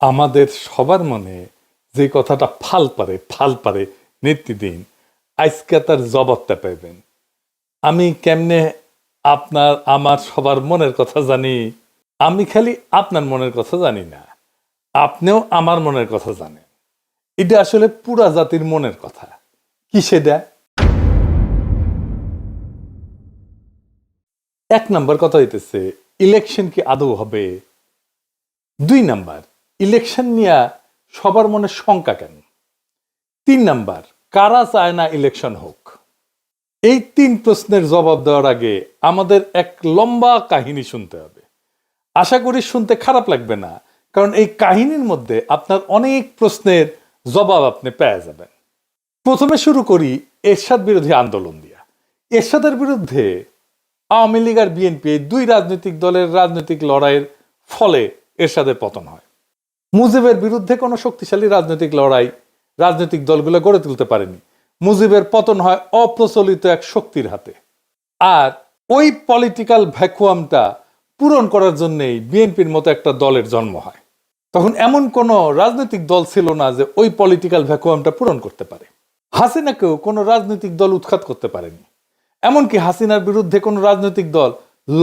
আমাদের সবার মনে যে কথাটা ফাল পারে নিত্যদিন, আজকে তার জবাবটা পাইবেন। আমি কেমনে আপনার আমার সবার মনের কথা জানি? আমি খালি আপনার মনের কথা জানি না, আপনিও আমার মনের কথা জানেন। এটা আসলে পুরা জাতির মনের কথা। কি সেটা? এক নাম্বার কথা হইতেছে, ইলেকশন কি আদৌ হবে? 2 নাম্বার, ইলেকশন নিয়ে সবার মনে শঙ্কা কেন? 3 নাম্বার, কারা চায় না ইলেকশন হোক? এই 3 প্রশ্নের জবাব দেওয়ার আগে আমাদের এক লম্বা কাহিনী শুনতে হবে। আশা করি শুনতে খারাপ লাগবে না, কারণ এই কাহিনীর মধ্যে আপনার অনেক প্রশ্নের জবাব আপনি পেয়ে যাবেন। প্রথমে শুরু করি এরশাদ বিরোধী আন্দোলন দিয়া। এরশাদের বিরুদ্ধে আওয়ামী লীগ আর বিএনপি, এই 2 রাজনৈতিক দলের রাজনৈতিক লড়াইয়ের ফলে এরশাদের পতন হয়। মুজিবের বিরুদ্ধে কোনো শক্তিশালী রাজনৈতিক লড়াই রাজনৈতিক দলগুলো গড়ে তুলতে পারেনি। মুজিবের পতন হয় অপ্রচলিত এক শক্তির হাতে। আর ওই পলিটিক্যাল ভ্যাকুয়ামটা পূরণ করার জন্যই বিএনপির মতো একটা দলের জন্ম হয়। তখন এমন কোনো রাজনৈতিক দল ছিল না যে ওই পলিটিক্যাল ভ্যাকুয়ামটা পূরণ করতে পারে। হাসিনাকেও কোনো রাজনৈতিক দল উৎখাত করতে পারেনি। এমনকি হাসিনার বিরুদ্ধে কোনো রাজনৈতিক দল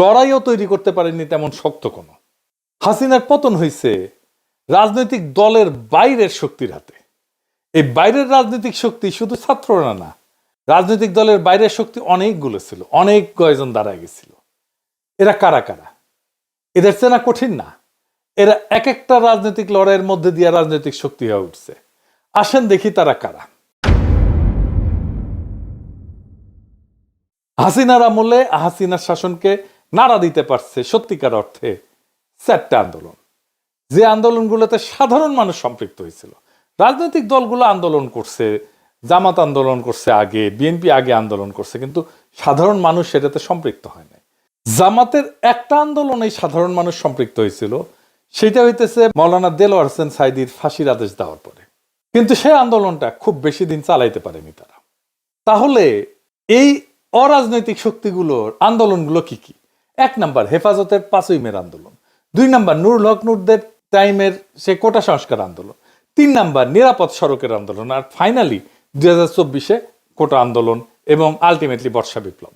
লড়াইও তৈরি করতে পারেনি তেমন শক্ত কোনো। হাসিনার পতন হয়েছে রাজনৈতিক দলের বাইরের শক্তির হাতে। এই বাইরের রাজনৈতিক শক্তি শুধু ছাত্ররা না, রাজনৈতিক দলের বাইরের শক্তি অনেকগুলো ছিল, অনেক কয়েকজন দাঁড়ায় গেছিল। এরা কারা কারা? এদের চেনা কঠিন না। এরা এক একটা রাজনৈতিক লড়াইয়ের মধ্যে দিয়ে রাজনৈতিক শক্তি হয়ে উঠছে। আসেন দেখি তারা কারা। হাসিনার আমলে হাসিনার শাসনকে নাড়া দিতে পারছে সত্যিকার অর্থে 4টা আন্দোলন, যে আন্দোলনগুলোতে সাধারণ মানুষ সম্পৃক্ত হয়েছিল। রাজনৈতিক দলগুলো আন্দোলন করছে, জামাত আন্দোলন করছে আগে, বিএনপি আগে আন্দোলন করছে, কিন্তু সাধারণ মানুষ সেটাতে সম্পৃক্ত হয় নাই। জামাতের একটা আন্দোলনেই সাধারণ মানুষ সম্পৃক্ত হয়েছিল, সেটা হইতেছে মৌলানা দেলোয়ার হোসেন সাঈদীর ফাঁসির আদেশ দেওয়ার পরে। কিন্তু সেই আন্দোলনটা খুব বেশি দিন চালাইতে পারেনি তারা। তাহলে এই অরাজনৈতিক শক্তিগুলোর আন্দোলনগুলো কি কি? 1 নাম্বার, হেফাজতের 5ই মের আন্দোলন। 2 নাম্বার, নুরুল হক নুরদের টাইমের সে কোটা সংস্কার আন্দোলন। 3 নাম্বার, নিরাপদ সড়কের আন্দোলন। আর ফাইনালি 2024-এ কোটা আন্দোলন এবং আলটিমেটলি বর্ষা বিপ্লব।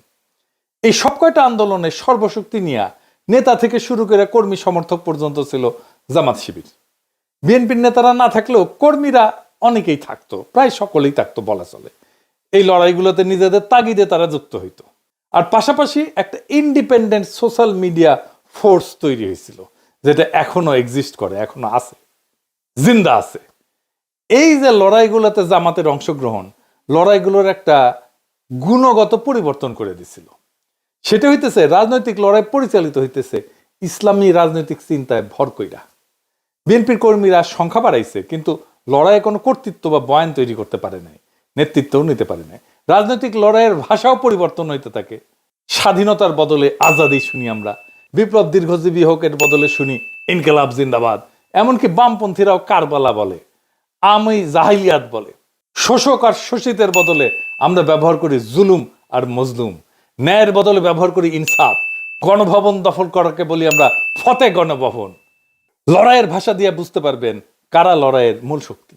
এই সব কয়টা আন্দোলনের সর্বশক্তি নিয়ে নেতা থেকে শুরু করে কর্মী সমর্থক পর্যন্ত ছিল জামাত শিবির। বিএনপির নেতারা না থাকলেও কর্মীরা অনেকেই থাকতো, প্রায় সকলেই থাকতো বলা চলে। এই লড়াইগুলোতে নিজেদের তাগিদে তারা যুক্ত হইতো। আর পাশাপাশি একটা ইন্ডিপেন্ডেন্ট সোশ্যাল মিডিয়া ফোর্স তৈরি হয়েছিল, যেটা এখনো এক্সিস্ট করে, এখনো আছে, জিন্দা আছে। এই যে লড়াইগুলোতে জামাতের অংশগ্রহণ, লড়াইগুলোর একটা গুণগত পরিবর্তন করে দিছিল। সেটা হইতেছে রাজনৈতিক লড়াই পরিচালিত হইতেছে ইসলামী রাজনৈতিক চিন্তায় ভর কইরা। বিএনপির কর্মীরা সংখ্যা বাড়াইছে, কিন্তু লড়াইয়ে কোনো কর্তৃত্ব বা বয়ান তৈরি করতে পারে নাই, নেতৃত্বও নিতে পারে নাই। রাজনৈতিক লড়াইয়ের ভাষাও পরিবর্তন হইতে থাকে। স্বাধীনতার বদলে আজাদি শুনি আমরা, বিপ্লব দীর্ঘজীবী হোক এর বদলে শুনি ইনকিলাব জিন্দাবাদ। এমনকি বামপন্থীরাও কারবালা বলে, আমি জাহিলিয়াত বলে। শোষক আর শোষিতের বদলে আমরা ব্যবহার করি জুলুম আর মজলুম। ন্যায়ের বদলে ব্যবহার করি ইনসাফ। গণভবন দখল করাকে বলি আমরা ফতে গণভবন। লড়াইয়ের ভাষা দিয়ে বুঝতে পারবেন কারা লড়াইয়ের মূল শক্তি।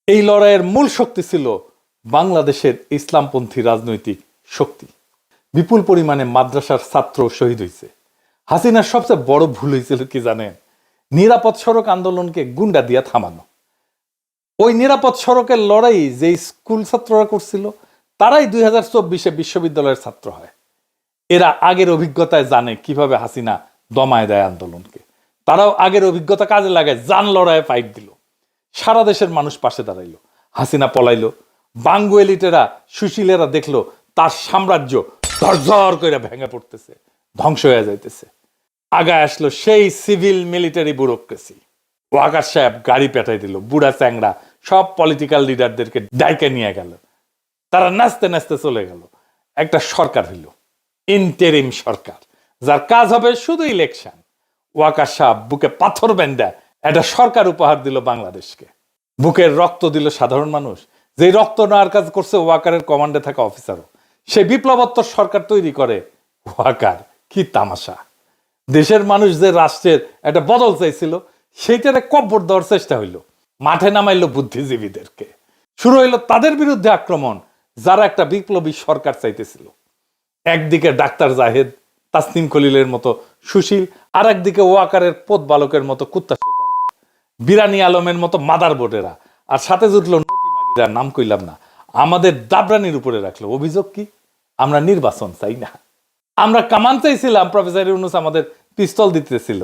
এই লড়াইয়ের মূল শক্তি ছিল বাংলাদেশের ইসলামপন্থী রাজনৈতিক শক্তি। বিপুল পরিমাণে মাদ্রাসার ছাত্র শহীদ হয়েছে। হাসিনার সবচেয়ে বড় ভুল হয়েছিল কি জানেন? নিরাপদ সড়ক আন্দোলনকে গুন্ডা দিয়া থামানো। ওই নিরাপদ সড়কের লড়াই যে স্কুল ছাত্ররা করছিল, তারাই 2024-এ বিশ্ববিদ্যালয়ের ছাত্র হয়। এরা আগের অভিজ্ঞতায় জানে কিভাবে হাসিনা দমায় দেয় আন্দোলনকে। তারাও আগের অভিজ্ঞতা কাজে লাগায় জান লড়াইয়ে ফাইট দিল। সারা দেশের মানুষ পাশে দাঁড়াইলো। হাসিনা পলাইলো। বাঙ্গু এলিটেরা, সুশীলেরা দেখলো তার সাম্রাজ্য ঝরঝর করে ভেঙে পড়তেছে, ধ্বংস হয়ে যাইতেছে। আগায় আসলো সেই সিভিল মিলিটারি ব্যুরোক্রেসি। ওয়াকার সাহেব গাড়ি পেটাই দিল, বুড়া চ্যাংড়া সব পলিটিক্যাল লিডারদেরকে ডাইকে নিয়ে গেল। তারা নাচতে নাচতে চলে গেল। একটা সরকার হইল, ইন্টেরিম সরকার, যার কাজ হবে শুধু ইলেকশন। ওয়াকার সাহেব বুকে পাথর বেঁধে একটা সরকার উপহার দিল বাংলাদেশকে। বুকের রক্ত দিল সাধারণ মানুষ, যে রক্ত নেওয়ার কাজ করছে ওয়াকারের কমান্ডে থাকা অফিসারও। সেই বিপ্লবোত্তর সরকার তৈরি করে ওয়াকার। কি তামাশা! দেশের মানুষ যে রাষ্ট্রের একটা বদল চাইছিল, সেইটারে কব্বর দেওয়ার চেষ্টা হইলো, মাঠে নামাইলো বুদ্ধিজীবীদেরকে, শুরু হইলো তাদের বিরুদ্ধে আক্রমণ যারা একটা বিপ্লবী সরকার চাইতেছিল। একদিকে ডাক্তার জাহেদ, তাসনিম খলিলের মতো সুশীল, আর একদিকে ওয়াকারের পোত বালকের মতো কুত্তা, বিরানি আলমের মতো মাদার বোর্ডেরা, আর সাথে জুটলো নতি মাগিরা, নাম কইলাম না, আমাদের দাবরানির উপরে রাখলো। অভিযোগ কি? আমরা নির্বাচন চাই না, আমরা কামান চাইছিলাম। প্রফেসর ইউনূস আমাদের পিস্তল দিতেছিল,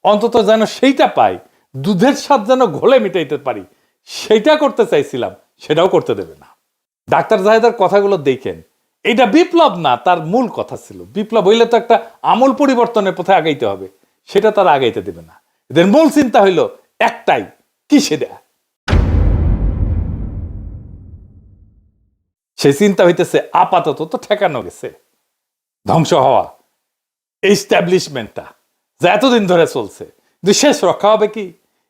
অন্তত যেন সেইটা পাই, দুধের স্বাদ যেন ঘোলে মিটাইতে পারি, সেইটা করতে চাইছিলাম, সেটাও করতে দেবে না। ডাক্তার জাহেদের কথাগুলো দেখেন, এটা বিপ্লব না, তার মূল কথা ছিল বিপ্লব হইলে তো একটা আমূল পরিবর্তনের পথে আগাইতে হবে, সেটা তারা আগাইতে দেবে না। এদের মূল চিন্তা হইলো একটাই, কি সেটা? সেই চিন্তা হইতেছে আপাতত তো ঠেকানো গেছে, ধ্বংস হওয়া এস্টাবলিশমেন্টটা যা এতদিন ধরে চলছে, কিন্তু শেষ রক্ষা হবে কি?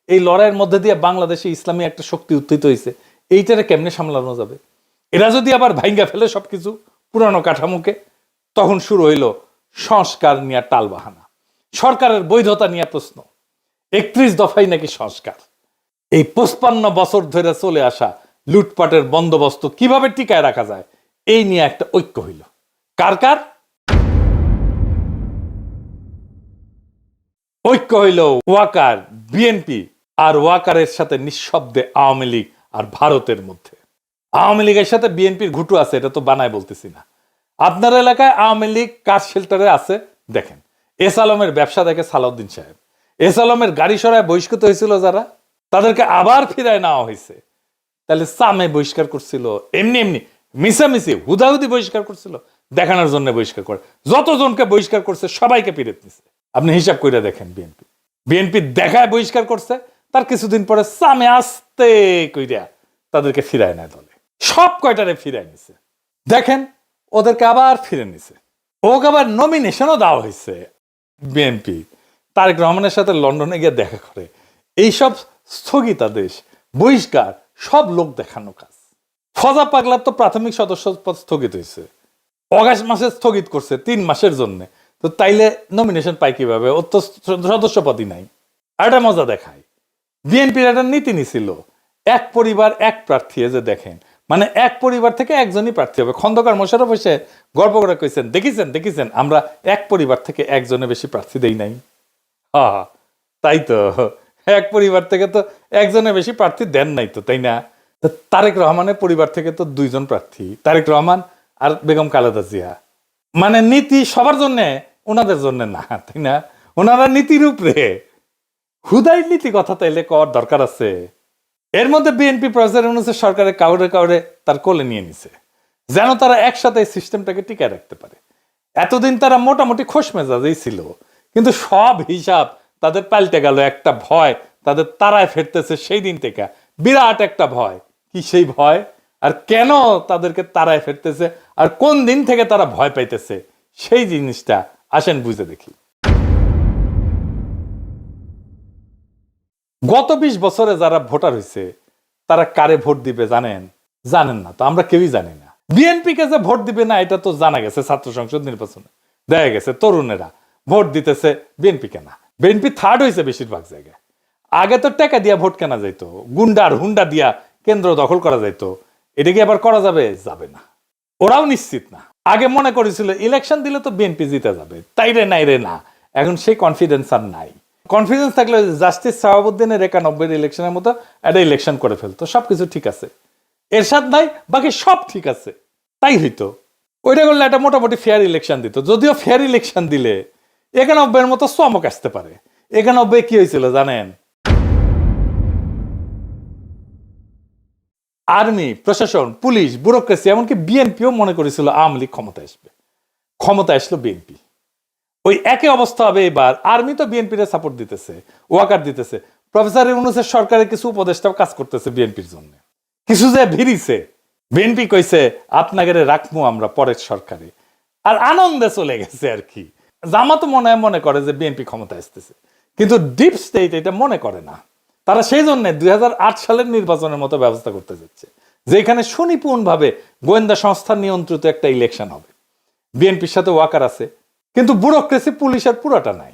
এই লড়াইয়ের মধ্যে দিয়ে বাংলাদেশে ইসলামী একটা শক্তি উত্থিত হয়েছে, এইটারে কেমনে সামলানো যাবে? এরা যদি আবার ভাঙ্গা ফেলে সবকিছু পুরানো কাঠামোকে, তখন শুরু হইল সংস্কার নিয়ে টালবাহানা, সরকারের বৈধতা নিয়ে প্রশ্ন। 31 দফাই নাকি সংস্কার। এই 55 বছর ধরে চলে আসা লুটপাটের বন্দোবস্ত কিভাবে টিকায় রাখা যায়, এই নিয়ে একটা ঐক্য হইল। কার কার ঐক্য হইল? ওয়াকার, বিএনপি আর ওয়াকারের সাথে নিঃশব্দে আওয়ামী লীগ আর ভারতের মধ্যে। আওয়ামী লীগের সাথে বিএনপির ঘুটু আছে, এটা তো বানায় বলতেছি না। আপনার এলাকায় আওয়ামী লীগ কার শেল্টারে আছে দেখেন। এস আলমের ব্যবসা দেখে সালাউদ্দিন সাহেব, এস আলমের গাড়ি সরায় বহিষ্কৃত হয়েছিল যারা, তাদেরকে আবার ফিরায় নেওয়া হয়েছে। তাহলে সামে বহিষ্কার করছিল, এমনি এমনি মিশামিশি হুদাহুদি বহিষ্কার করছিল, দেখানোর জন্য বহিষ্কার করে। যতজনকে বহিষ্কার করছে সবাইকে ফিরে নিছে। আপনি হিসাব করে দেখেন, বিএনপি দেখায় বহিষ্কার করছে, তার কিছুদিন পরে সামে আসতে কইরা তাদেরকে ফিরায় নেয় দলে, সব কয়টারে ফিরায় নিছে। দেখেন ওদেরকে আবার ফিরে নিছে, ওকে আবার নমিনেশনও দেওয়া হয়েছে। বিএনপি তারেক রহমানের সাথে লন্ডনে গিয়ে দেখা করে। এইসব স্থগিতাদেশ, বহিষ্কার সব লোক দেখানো কাজ। ফজা পাগলার তো প্রাথমিক সদস্য পদ স্থগিত হয়েছে, অগাস্ট মাসে স্থগিত করছে 3 মাসের জন্য। তো তাইলে নমিনেশন পাই কিভাবে? ওর তো সদস্য পদই নাই। আর একটা মজা দেখায়, বিএনপির একটা নীতি নিছিল, এক পরিবার এক প্রার্থী। যে দেখেন, মানে এক পরিবার থেকে একজনই প্রার্থী হবে। খন্দকার মোশাররফ এসে গর্ব করে কইছেন, দেখেছেন আমরা এক পরিবার থেকে একজনের বেশি প্রার্থী দেই নাই। হ্যাঁ তাই তো, এক পরিবার থেকে তো একজনের বেশি প্রার্থী দেন নাই তো, তাই না? তারেক রহমানের পরিবার থেকে তো 2 জন প্রার্থী, তারেক রহমান আর বেগম খালেদা জিয়া। মানে নীতি সবার জন্য, ওনাদের জন্য না, তাই না? ওনারা নীতির উপরে হুদাই নীতি কথা তাইলে কর দরকার আছে। এর মধ্যে বিএনপি প্রফেসর ইউনূসের সরকারে কাউরে কাউরে তার কোলে নিয়ে নিছে, যেন তারা একসাথে এই সিস্টেমটাকে টিকায় রাখতে পারে। এতদিন তারা মোটামুটি খোশ মেজাজেই ছিল, কিন্তু সব হিসাব তাদের পাল্টে গেল। একটা ভয় তাদের তারায় ফেরতেছে সেই দিন থেকে, বিরাট একটা ভয়। কি সেই ভয়? আর কেন তাদেরকে তারায় ফেরতেছে, আর কোন দিন থেকে তারা ভয় পাইতেছে, সেই জিনিসটা আসেন বুঝে দেখি। গত 20 বছরে যারা ভোটার হয়েছে, তারা কারে ভোট দিবে জানেন? জানেন না তো, আমরা কেউই জানি না। বিএনপি কে যে ভোট দিবে না এটা তো জানা গেছে। ছাত্র সংসদ নির্বাচনে দেখা গেছে তরুণেরা ভোট দিতেছে বিএনপি কে না। বিএনপি থার্ড হয়েছে বেশিরভাগ জায়গায়। আগে তো টাকা দিয়া ভোট কেনা যাইতো, গুন্ডার হুন্ডা দিয়া কেন্দ্র দখল করা যাইতো। এটা কি আবার করা যাবে? যাবে না, ওরাও নিশ্চিত না। আগে মনে করেছিল ইলেকশন দিলে তো বিএনপি জিতে যাবে, তাই রে নাই রে না। এখন সেই কনফিডেন্স আর নাই। কনফিডেন্স থাকলে জাস্টিস শাহাবুদ্দিনের 91 ইলেকশনের মতো একটা ইলেকশন করে ফেলতো, সবকিছু ঠিক আছে। এরশাদ নাই, বাকি সব ঠিক আছে, তাই হইতো। ওইটা করলে একটা মোটামুটি ফেয়ার ইলেকশন দিত। যদিও ফেয়ার ইলেকশন দিলে 91 মতো চমক আসতে পারে। 91 কি হয়েছিল জানেন? আর্মি, প্রশাসন, পুলিশ, ব্যুরোক্রেসি, এমনকি বিএনপিও মনে করেছিল আওয়ামী লীগ ক্ষমতা আসবে। ক্ষমতা আসলো বিএনপি। ওই একই অবস্থা হবে এবার। আর্মি তো বিএনপির সাপোর্ট দিতেছে, ওয়াকার দিতেছে। প্রফেসর ইউনূসের সরকারের কিছু উপদেষ্টাও কাজ করতেছে বিএনপির জন্য। কিছু যে ভিড়িছে, বিএনপি কইছে আপনাকে রাখবো আমরা পরের সরকারে, আর আনন্দে চলে গেছে আর কি। জামাত মনে করে যে বিএনপি ক্ষমতা আসতেছে, কিন্তু ডিপ স্টেট এটা মনে করে না। তারা সেই জন্য 2008 সালের নির্বাচনের মতো ব্যবস্থা করতে যাচ্ছে, যেখানে সুনিপুণ ভাবে গোয়েন্দা সংস্থা নিয়ন্ত্রিত একটা ইলেকশন হবে। বিএনপির সাথে ওয়াকার আছে, কিন্তু ব্যুরোক্রেসি পুলিশের পুরাটা নাই।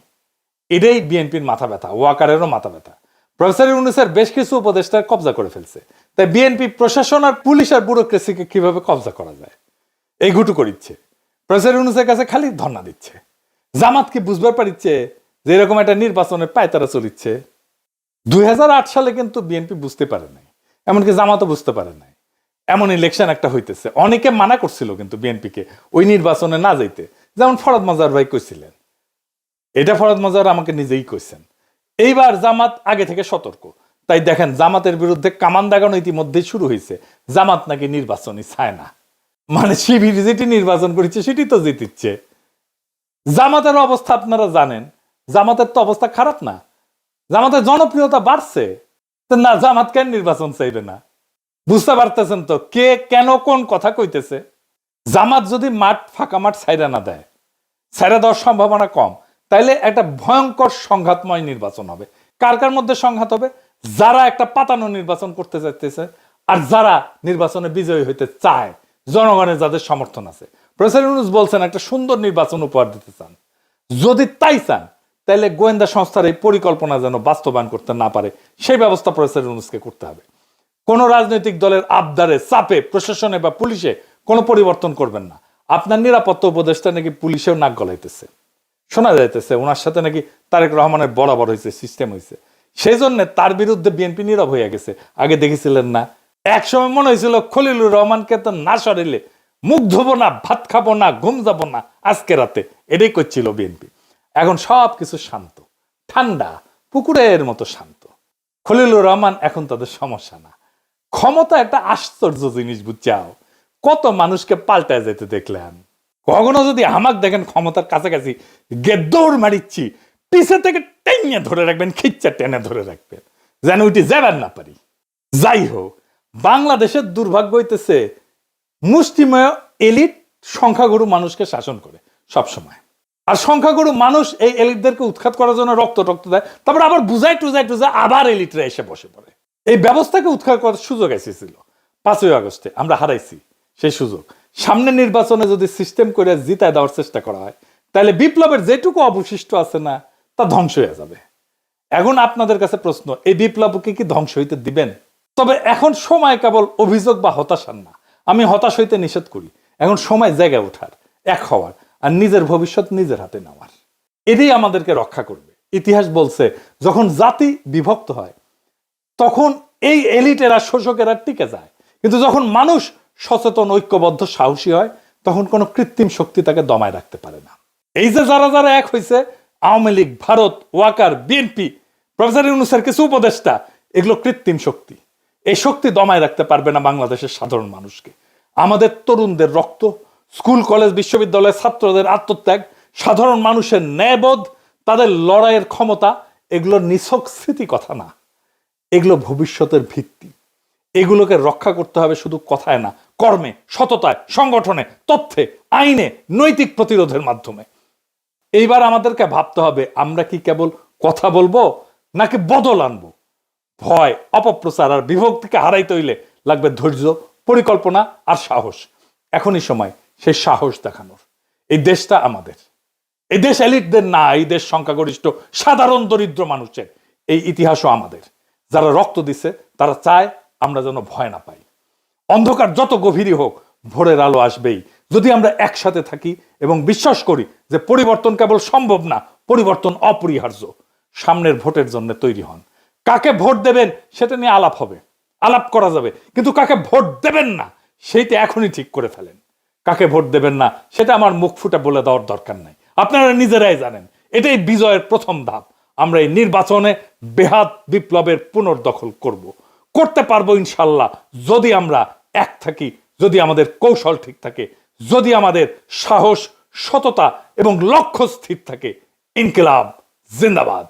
এটাই বিএনপির মাথা ব্যথা, ওয়াকারেরও মাথা ব্যথা। প্রফেসর ইউনূসের বেশ কিছু উপদেষ্টা কবজা করে ফেলছে। তাই বিএনপি প্রশাসন আর পুলিশ আর ব্যুরোক্রেসিকে কিভাবে কবজা করা যায় এই ঘুটু করিচ্ছে। প্রফেসর ইউনূসের কাছে খালি ধর্ণা দিচ্ছে। জামাত কি বুঝবার পারিচ্ছে যে এরকম একটা নির্বাচনের পায়তারা চলিচ্ছে? 2008 সালে কিন্তু বিএনপি বুঝতে পারে নাই, এমনকি জামাতও বুঝতে পারে নাই এমন ইলেকশন একটা হইতেছে। অনেকে মানা করছিল কিন্তু বিএনপিকে ওই নির্বাচনে না যাইতে, যেমন ফরহাদ মজার ভাই কইছিলেন। এটা ফরহাদ মজার আমাকে নিজেই কইছেন। এইবার জামাত আগে থেকে সতর্ক। তাই দেখেন জামাতের বিরুদ্ধে কামান দাগানো ইতিমধ্যেই শুরু হয়েছে। জামাত নাকি নির্বাচনই চায় না, মানে শিবির যেটি নির্বাচন করেছে সেটি তো জিতিচ্ছে। জামাতের অবস্থা আপনারা জানেন, জামাতের তো অবস্থা খারাপ না, জামাতের জনপ্রিয়তা বাড়ছে। না, জামাত কেন নির্বাচন চাইবে না? বুঝতে পারতেছেন তো কে কেন কোন কথা কইতেছে? জামাত যদি মাঠ ফাঁকা মাঠ ছাইরা না দেয়, ছাইরা দেওয়ার সম্ভাবনা কম, তাইলে একটা ভয়ঙ্কর সংঘাতময় নির্বাচন হবে। কার কার মধ্যে সংঘাত হবে? যারা একটা পাতানো নির্বাচন করতে চাইতেছে আর যারা নির্বাচনে বিজয়ী হইতে চায়, জনগণের যাদের সমর্থন আছে। প্রফেসর ইউনূস বলছেন একটা সুন্দর নির্বাচন উপহার দিতে চান। যদি তাই চান তাহলে গোয়েন্দা সংস্থার এই পরিকল্পনা যেন বাস্তবায়ন করতে না পারে সেই ব্যবস্থা প্রফেসর ইউনূসকে করতে হবে। কোন রাজনৈতিক দলের আবদারে চাপে প্রশাসনে বা পুলিশে কোনো পরিবর্তন করবেন না। আপনার নিরাপত্তা উপদেষ্টা নাকি পুলিশেও নাক গলাইতেছে, শোনা যাইতেছে ওনার সাথে নাকি তারেক রহমানের বরাবর হয়েছে, সিস্টেম হয়েছে। সেই জন্য তার বিরুদ্ধে বিএনপি নীরব হয়ে গেছে। আগে দেখেছিলেন না, একসময় মনে হয়েছিল খলিলুর রহমানকে তো না সরাইলে মুখ ধোবো না, ভাত খাবো না, ঘুম যাবো না আজকে রাতে, এটাই করছিল বিএনপি। এখন সব কিছু শান্ত, ঠান্ডা, পুকুরের মতো শান্ত। খলিলুর রহমান এখন তাদের সমস্যা না। ক্ষমতা একটা আশ্চর্য জিনিস, বুঝছাও? কত মানুষকে পাল্টায় যেতে দেখলেন। কখনো যদি আমাক দেখেন ক্ষমতার কাছাকাছি দৌড় মারিচ্ছি, পিছে থেকে টেনে ধরে রাখবেন, খিচ্চা টেনে ধরে রাখবেন যেন উঠে যাবেন না পারি। যাই হোক, বাংলাদেশের দুর্ভাগ্য হইতেছে মুষ্টিমেয় এলিট সংখ্যাগুরু মানুষকে শাসন করে সব সময়। আর সংখ্যাগুরু মানুষ এই এলিটদেরকে উৎখাত করার জন্য রক্ত দেয়, তারপর আবার বুঝাই টুজাই আবার এলিটরা এসে বসে পড়ে। এই ব্যবস্থাকে উৎখাত করার সুযোগ এসেছিল 5ই আগস্টে, আমরা হারাইছি সেই সুযোগ। সামনে নির্বাচনে যদি সিস্টেম করে জিতায় দেওয়ার চেষ্টা করা হয় তাহলে বিপ্লবের যেটুকু অবশিষ্ট আছে না, তা ধ্বংস হয়ে যাবে। এখন আপনাদের কাছে প্রশ্ন, এই বিপ্লবকে কি ধ্বংস হইতে দিবেন? তবে এখন সময় কেবল অভিযোগ বা হতাশার না। আমি হতাশ হইতে নিষেধ করি। এখন সময় জায়গায় ওঠার, এক হওয়ার আর নিজের ভবিষ্যৎ নিজের হাতে নেওয়ার। এটাই আমাদেরকে রক্ষা করবে। ইতিহাস বলছে যখন জাতি বিভক্ত হয় তখন এই এলিটেরা, শোষকেরা টিকে যায়, কিন্তু যখন মানুষ সচেতন, ঐক্যবদ্ধ, সাহসী হয় তখন কোনো কৃত্রিম শক্তি তাকে দমায় রাখতে পারে না। এই যে যারা যারা এক হয়েছে, আওয়ামী লীগ, ভারত, ওয়াকার, বিএনপি, প্রফেসর ইউনূসের কিছু উপদেষ্টা, এগুলো কৃত্রিম শক্তি। এই শক্তি দমায় রাখতে পারবে না বাংলাদেশের সাধারণ মানুষকে। আমাদের তরুণদের রক্ত, স্কুল কলেজ বিশ্ববিদ্যালয়ের ছাত্রদের আত্মত্যাগ, সাধারণ মানুষের ন্যায়বোধ, তাদের লড়াইয়ের ক্ষমতা, এগুলো নিছক স্মৃতি কথা না, এগুলো ভবিষ্যতের ভিত্তি। এগুলোকে রক্ষা করতে হবে শুধু কথায় না, কর্মে, সততায়, সংগঠনে, তথ্যে, আইনে, নৈতিক প্রতিরোধের মাধ্যমে। এইবার আমাদেরকে ভাবতে হবে আমরা কি কেবল কথা বলবো নাকি বদল আনবো। ভয়, অপপ্রচার আর বিভক্তিকে হারাইতে হইলে লাগবে ধৈর্য, পরিকল্পনা আর সাহস। এখনই সময় সেই সাহস দেখানোর। এই দেশটা আমাদের, এই দেশ এলিটদের না, এই দেশ সংখ্যাগরিষ্ঠ সাধারণ দরিদ্র মানুষের। এই ইতিহাসও আমাদের। যারা রক্ত দিচ্ছে তারা চায় আমরা যেন ভয় না পাই। অন্ধকার যত গভীরই হোক, ভোরের আলো আসবেই যদি আমরা একসাথে থাকি এবং বিশ্বাস করি যে পরিবর্তন কেবল সম্ভব না, পরিবর্তন অপরিহার্য। সামনের ভোটের জন্য তৈরি হন। কাকে ভোট দেবেন সেটা নিয়ে আলাপ হবে, আলাপ করা যাবে, কিন্তু কাকে ভোট দেবেন না সেইটা এখনই ঠিক করে ফেলেন। কাকে ভোট দেবেন না সেটা আমার মুখ ফুটে বলে দেওয়ার দরকার নাই, আপনারা নিজেরাই জানেন। এটাই বিজয়ের প্রথম ধাপ। আমরা এই নির্বাচনে বেহাত বিপ্লবের পুনর্দখল করতে পারবো ইনশাল্লাহ, যদি আমরা এক থাকি, যদি আমাদের কৌশল ঠিক থাকে, যদি আমাদের সাহস, সততা এবং লক্ষ্য স্থির থাকে। ইনকিলাব জিন্দাবাদ।